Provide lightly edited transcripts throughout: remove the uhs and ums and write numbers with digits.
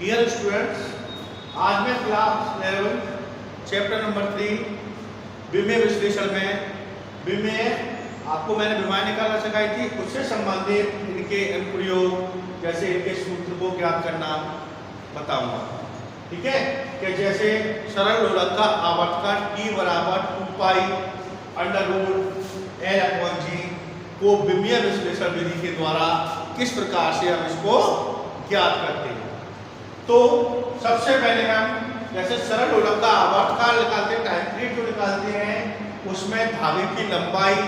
Dear students, आज मैं class 11 chapter number 3 विमेय विश्लेषण में विमेय आपको मैंने विमाएं निकालना सिखाई थी, उससे संबंधित इनके अनुप्रयोग जैसे इनके सूत्र को ज्ञात करना बताऊंगा। ठीक है, कि जैसे सरल लोलक का आवर्तकाल T बराबर 2 पाई अंडर रूट L/G को विमेय विश्लेषण विधि के द्वारा किस प्रकार से हम इसको ज्ञात करते हैं। तो सबसे पहले हम जैसे सरल लोलक का आवर्तकाल निकालते हैं, टाइम पीरियड जो निकालते हैं, उसमें धागे की लंबाई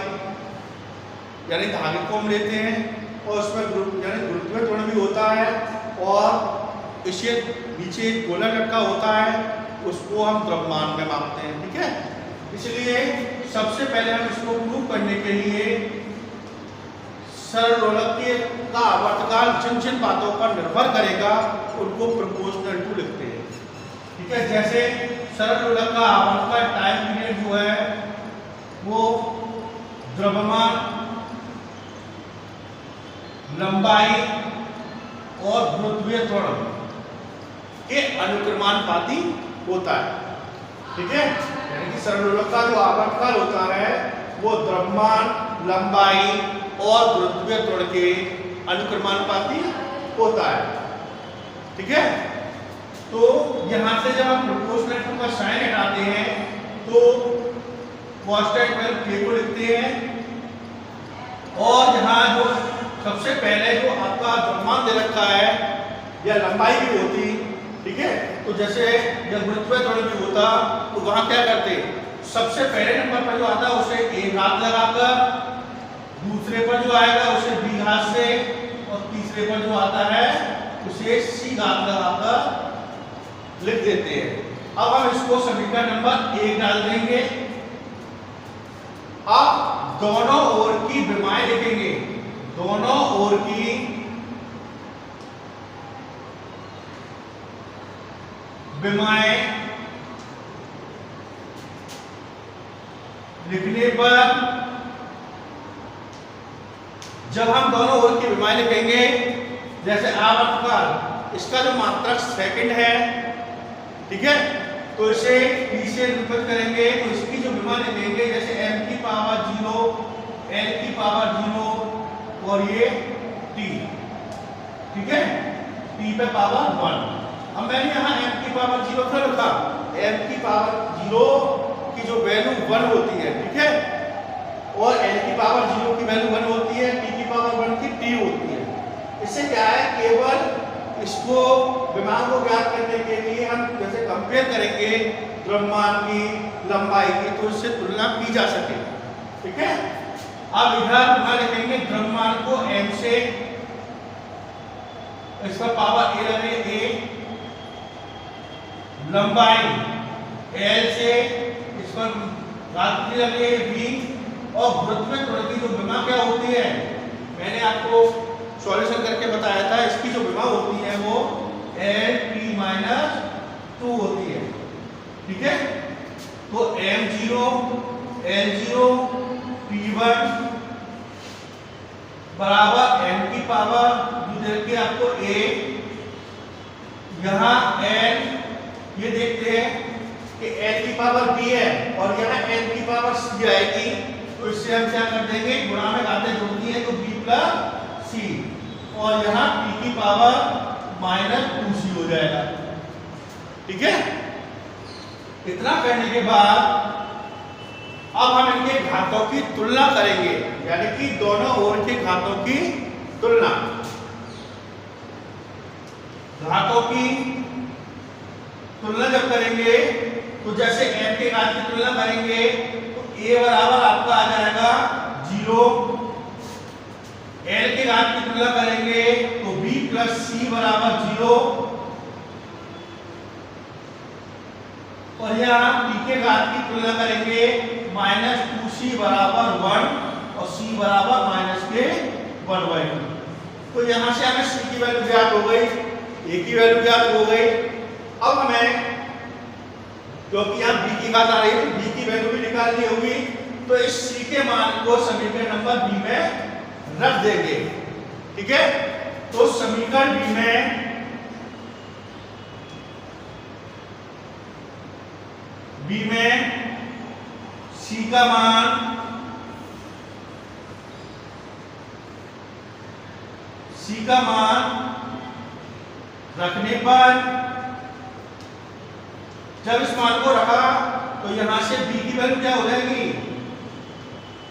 यानी धागे को हम लेते हैं और उसमें गुरुत्वीय त्वरण भी होता है और इसे नीचे गोला लटका होता है, उसको हम द्रव्यमान में मापते हैं। ठीक है, इसलिए सबसे पहले हम इसको प्रूव करने के लिए सरल लोलक का आवर्तकाल जिन जिन बातों पर निर्भर करेगा उनको प्रोपोर्शनल टू लिखते हैं। ठीक है, जैसे सरल लोलक का आवर्तकाल टाइम पीरियड जो है वो द्रव्यमान, लंबाई और गुरुत्वीय त्वरण के अनुक्रमानुपाती होता है। ठीक है, यानी कि सरल लोलक का जो आवर्तकाल होता है वो द्रव्यमान, लंबाई और गुरुत्वीय त्वरण के अनुक्रमानुपाती होता है। ठीक है, तो यहां से जब हम प्रोपोर्शनल टू का साइन हटाते हैं तो कांस्टेंट वैल्यू k को लिखते हैं और यहां जो सबसे पहले जो आपका द्रव्यमान दे रखा है या लंबाई भी होती, ठीक है, तो जैसे जब गुरुत्वीय त्वरण भी होता तो वहां क्या करते, सबसे पहले नंबर पर जो आता है उसे a घात लगाकर, दूसरे पर जो आएगा उसे b घात से और तीसरे पर जो आता है उसे c घात लगाकर लिख देते हैं। अब हम इसको समीकरण नंबर 1 डाल देंगे। अब दोनों ओर की विमाएं लिखेंगे, दोनों ओर की विमाएं लिखने पर जब हम दोनों ओर की विमाएं लिखेंगे, जैसे आवर्तकाल इसका जो मात्रक सेकंड है, ठीक है, तो इसे t से निरूपित करेंगे तो इसकी जो विमा लिखेंगे जैसे m की पावर 0, n की पावर 0 और ये t। ठीक है, t पे पावर 1। अब मैंने यहाँ m की पावर 0 क्यों लिखा, m की पावर 0 की जो वैल्यू 1 होती है, ठीक है, और n की पावर 0 की वैल्यू 1 होती है, t की पावर 1 की t होती है। इससे क्या है, केवल इसको विमान को ज्ञात करने के लिए हम जैसे कंपेयर करेंगे द्रव्यमान की, लंबाई की, तो इससे तुलना की जा सके। ठीक है, अब इधर हम लिखेंगे द्रव्यमान को m से, इसका पावर a लगे a, लंबाई l से, इस पर घात लगे b, और गुरुत्वीय त्वरण की जो विमा क्या होती है मैंने आपको सॉल्यूशन करके बताया था, इसकी जो विमा होती है वो L_T-2 होती है। ठीक है, तो m0 L0 T1 बराबर m की पावर जो दे के आपको a, यहाँ n ये देखते हैं कि n की पावर b है और यहाँ n की पावर c आएगी, तो इससे हम क्या कर देंगे, गुणा में घातें जोड़ती है तो b प्लस c और यहाँ t की पावर -2c हो जाएगा। ठीक है, इतना करने के बाद अब हम इनके घातों की तुलना करेंगे, यानी कि दोनों ओर के घातों की तुलना। घातों की तुलना जब करेंगे तो जैसे m के घात की तुलना करेंगे तो a बराबर आपका आ जाएगा 0, l के घात की तुलना करेंगे तो b प्लस c बराबर 0 और यहाँ t के घात की तुलना करेंगे -2c बराबर 1 और c बराबर -1/2। तो यहाँ से हमें c की वैल्यू ज्ञात हो गई, a की वैल्यू ज्ञात हो गई। अब हमें क्योंकि यहाँ b की घात आ रही है b की वैल्यू भी निकालनी होगी, तो इस c के मान को समीकरण नंबर b में रख देंगे। ठीक है, तो समीकरण b में बी में सी का मान रखने पर, जब इस मान को रखा तो यहां से बी की वैल्यू क्या हो जाएगी,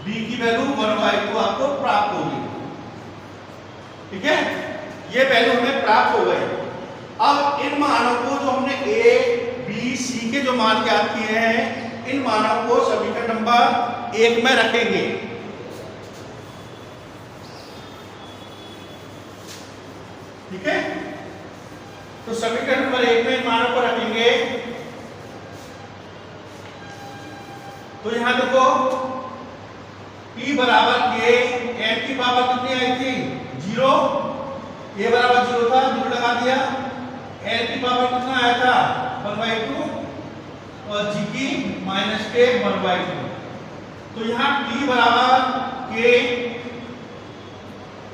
बी की वैल्यू 1/2 आपको प्राप्त होगी। ठीक है, ये वैल्यू हमें प्राप्त हो गई। अब इन मानों को जो हमने ए बी सी के जो मान ज्ञात किए हैं, इन मानों को समीकरण नंबर 1 में रखेंगे। ठीक है, तो समीकरण नंबर 1 में इन मानों को रखेंगे। तो यहां देखो p बराबर k, n की पावर कितनी आई थी 0, a बराबर 0 था, 0 लगा दिया, n की पावर कितना आया था 1/2 और g की -k 1/2। तो यहाँ p बराबर k,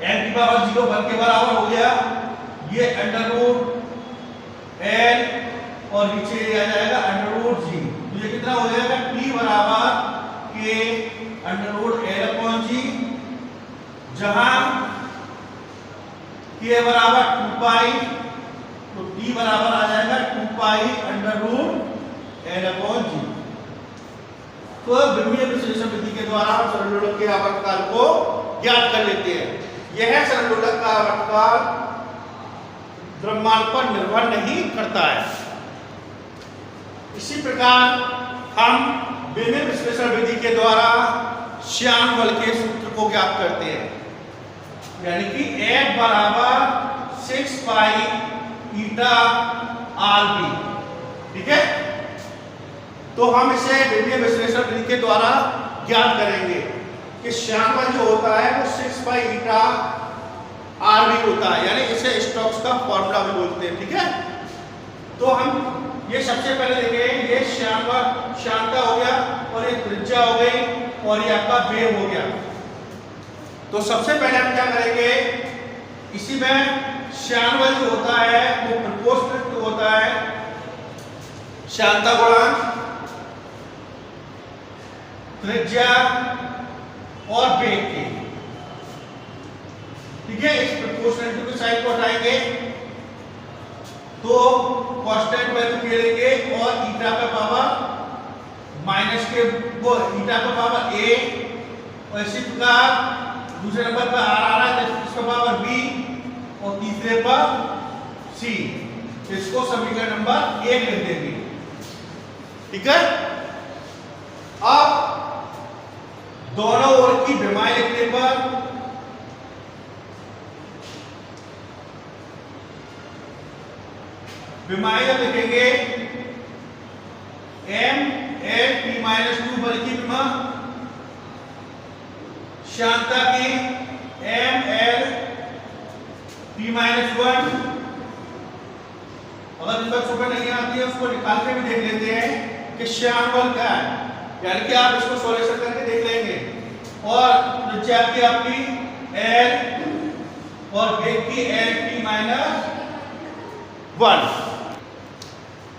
n की पावर 0 1 के बराबर हो गया, ये √ l और नीचे आ जाएगा √g। तो ये कितना हो जाएगा p बराबर k √l/g, जहां k बराबर 2π, तो t बराबर आ जाएगा 2π √l/g। तो विमीय विश्लेषण विधि के द्वारा हम सरल दोलक के आवर्तकाल को ज्ञात कर लेते हैं। यह सरल दोलक का आवर्तकाल द्रव्यमान पर निर्भर नहीं करता है। इसी प्रकार हम विमीय विश्लेषण विधि के द्वारा श्यान बल के सूत्र को ज्ञात करते हैं, यानी कि F बराबर 6π ηRB। ठीक है, तो हम इसे विमीय विश्लेषण विधि के द्वारा ज्ञात करेंगे कि श्यान बल जो होता है वो 6π ηRB होता है, यानी इसे स्टोक्स का फॉर्मूला भी बोलते हैं। ठीक है, तो हम ये सबसे पहले देखें, ये श्यानता हो गया और ये त्रिज्या हो गई और ये आपका वेग हो गया। तो सबसे पहले हम क्या करेंगे, इसी में श्यान बल जो होता है वो प्रोपोर्शनल होता है श्यानता गुणांक, त्रिज्या और वेग की। ठीक है, इस प्रोपोर्शनलिटी की साइन को हटाएंगे तो कांस्टेंट वैल्यू ले लेंगे और ईटा का पावर माइनस के वो ईटा का पावर a, और इसी प्रकार दूसरे नंबर पर r आ रहा है, इसका पावर b और तीसरे पर c। इसको समीकरण नंबर 1 लिख देंगे। ठीक है, अब दोनों ओर की विमाएं लिखने पर विमाएं जब लिखेंगे m(l)p-2 बल की विमा, श्यानता की m(l)p-1। अगर इस बार सुबह नहीं आती है उसको निकाल के भी देख लेते हैं कि श्यान बल क्या है, यानी कि आप इसको सॉल्यूशन करके देख लेंगे। और त्रिज्या की आपकी l और वेग की l(p-1)।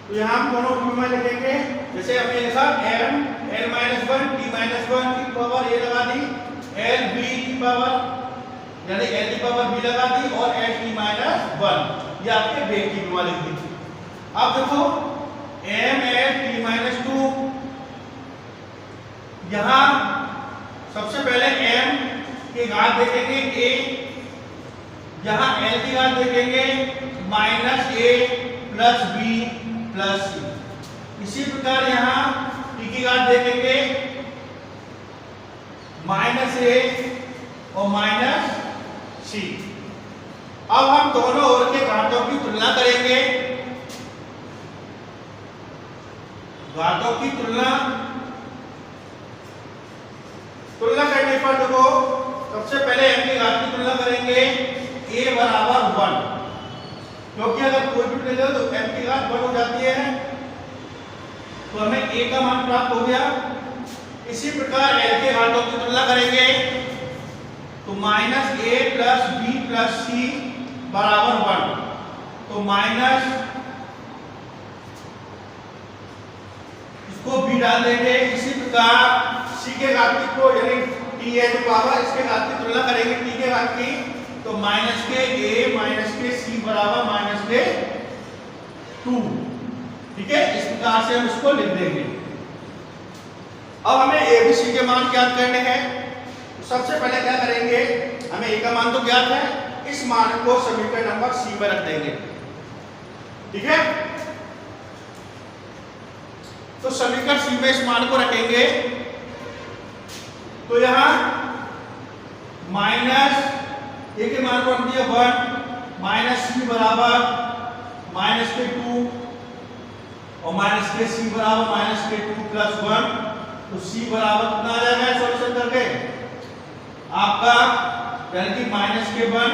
तो यहाँ हम दोनों विमा लिखेंगे, जैसे हमने लिखा m(l-1) p-1 की पावर a लगा दी, l(b) की पावर यानी l की पावर b लगा दी और l(p-1), ये आपके वेग की विमा लिख दी। अब देखो m(l)p-2, यहाँ सबसे पहले m की घात देखेंगे a, यहाँ l की घात देखेंगे -a + b + c। इसी प्रकार यहाँ t की घात देखेंगे -a और -c। अब हम दोनों ओर के घातों की तुलना करेंगे। घातों की तुलना करने पर देखो सबसे पहले m की घात की तुलना करेंगे a बराबर 1, क्योंकि अगर कोई भी ले लो तो m की घात 1 हो जाती है, तो हमें a का मान प्राप्त हो गया। इसी प्रकार l के घातों की तुलना करेंगे तो -a + b + c बराबर 1, तो इस को b डाल देंगे। इसी प्रकार c के घात को यानी t है जो पावर, इसके घात की तुलना करेंगे t के घात की, तो माइनस के a माइनस के c बराबर माइनस के 2। ठीक है, इस प्रकार से हम इसको लिख देंगे। अब हमें a b c के मान ज्ञात करने हैं। तो सबसे पहले क्या करेंगे, हमें a का मान तो ज्ञात है, इस मान को समीकरण नंबर c पर रख देंगे। ठीक है, तो समीकरण c में इस मान को रखेंगे तो यहां माइनस a के मान को रख दिया 1, माइनस c बराबर माइनस के 2 और माइनस के c बराबर माइनस के 2 प्लस 1, तो c बराबर कितना आ जाएगा सॉल्यूशन करके आपका, यानी कि माइनस के 1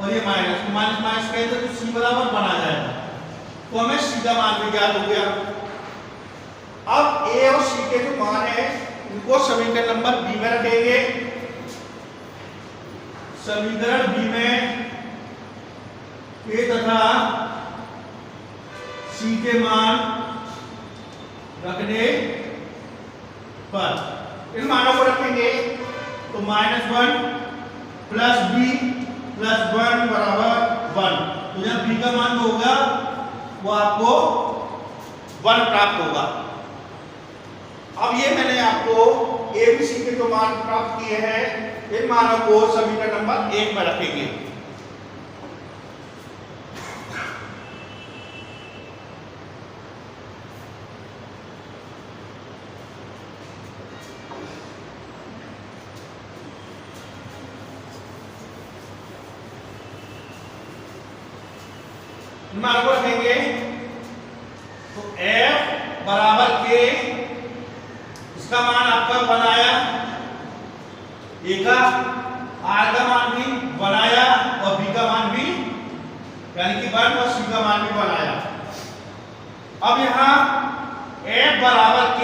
और ये माइनस माइनस माइनस कहेंगे तो c बराबर 1 आ जाएगा। तो हमें c का मान भी ज्ञात हो गया। अब a और c के जो मान है उनको समीकरण नंबर b में रखेंगे। समीकरण b में a तथा c के मान रखने पर इन मानों को रखेंगे तो -1 प्लस b प्लस 1 बराबर 1। तो जब b का मान होगा वो आपको 1 प्राप्त होगा। अब ये मैंने आपको a b c के जो मान प्राप्त किए हैं इन मानों को समीकरण नंबर 1 में रखेंगे। मान को रखेंगे तो f बराबर k, इसका मान आपका बनाया, a का r का मान भी बनाया और b का मान भी यानी कि 1 और c का मान भी बनाया। अब यहाँ f बराबर k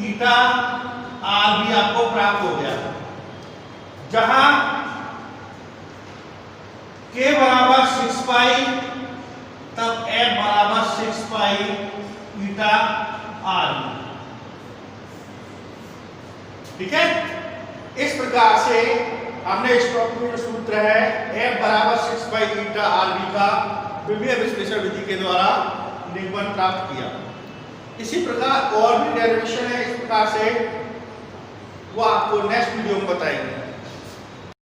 ईटा r भी आपको प्राप्त हो गया, जहां k बराबर 6 पाई तब f बराबर 6 पाई ईटा r। ठीक है, इस प्रकार से हमने इस टॉपिक में जो सूत्र है f बराबर 6 पाई ईटा r b का विभेद विश्लेषण विधि के द्वारा निरूपण प्राप्त किया। इसी प्रकार और भी डेरिवेशन है इस प्रकार से, वो आपको नेक्स्ट वीडियो में बताएंगे।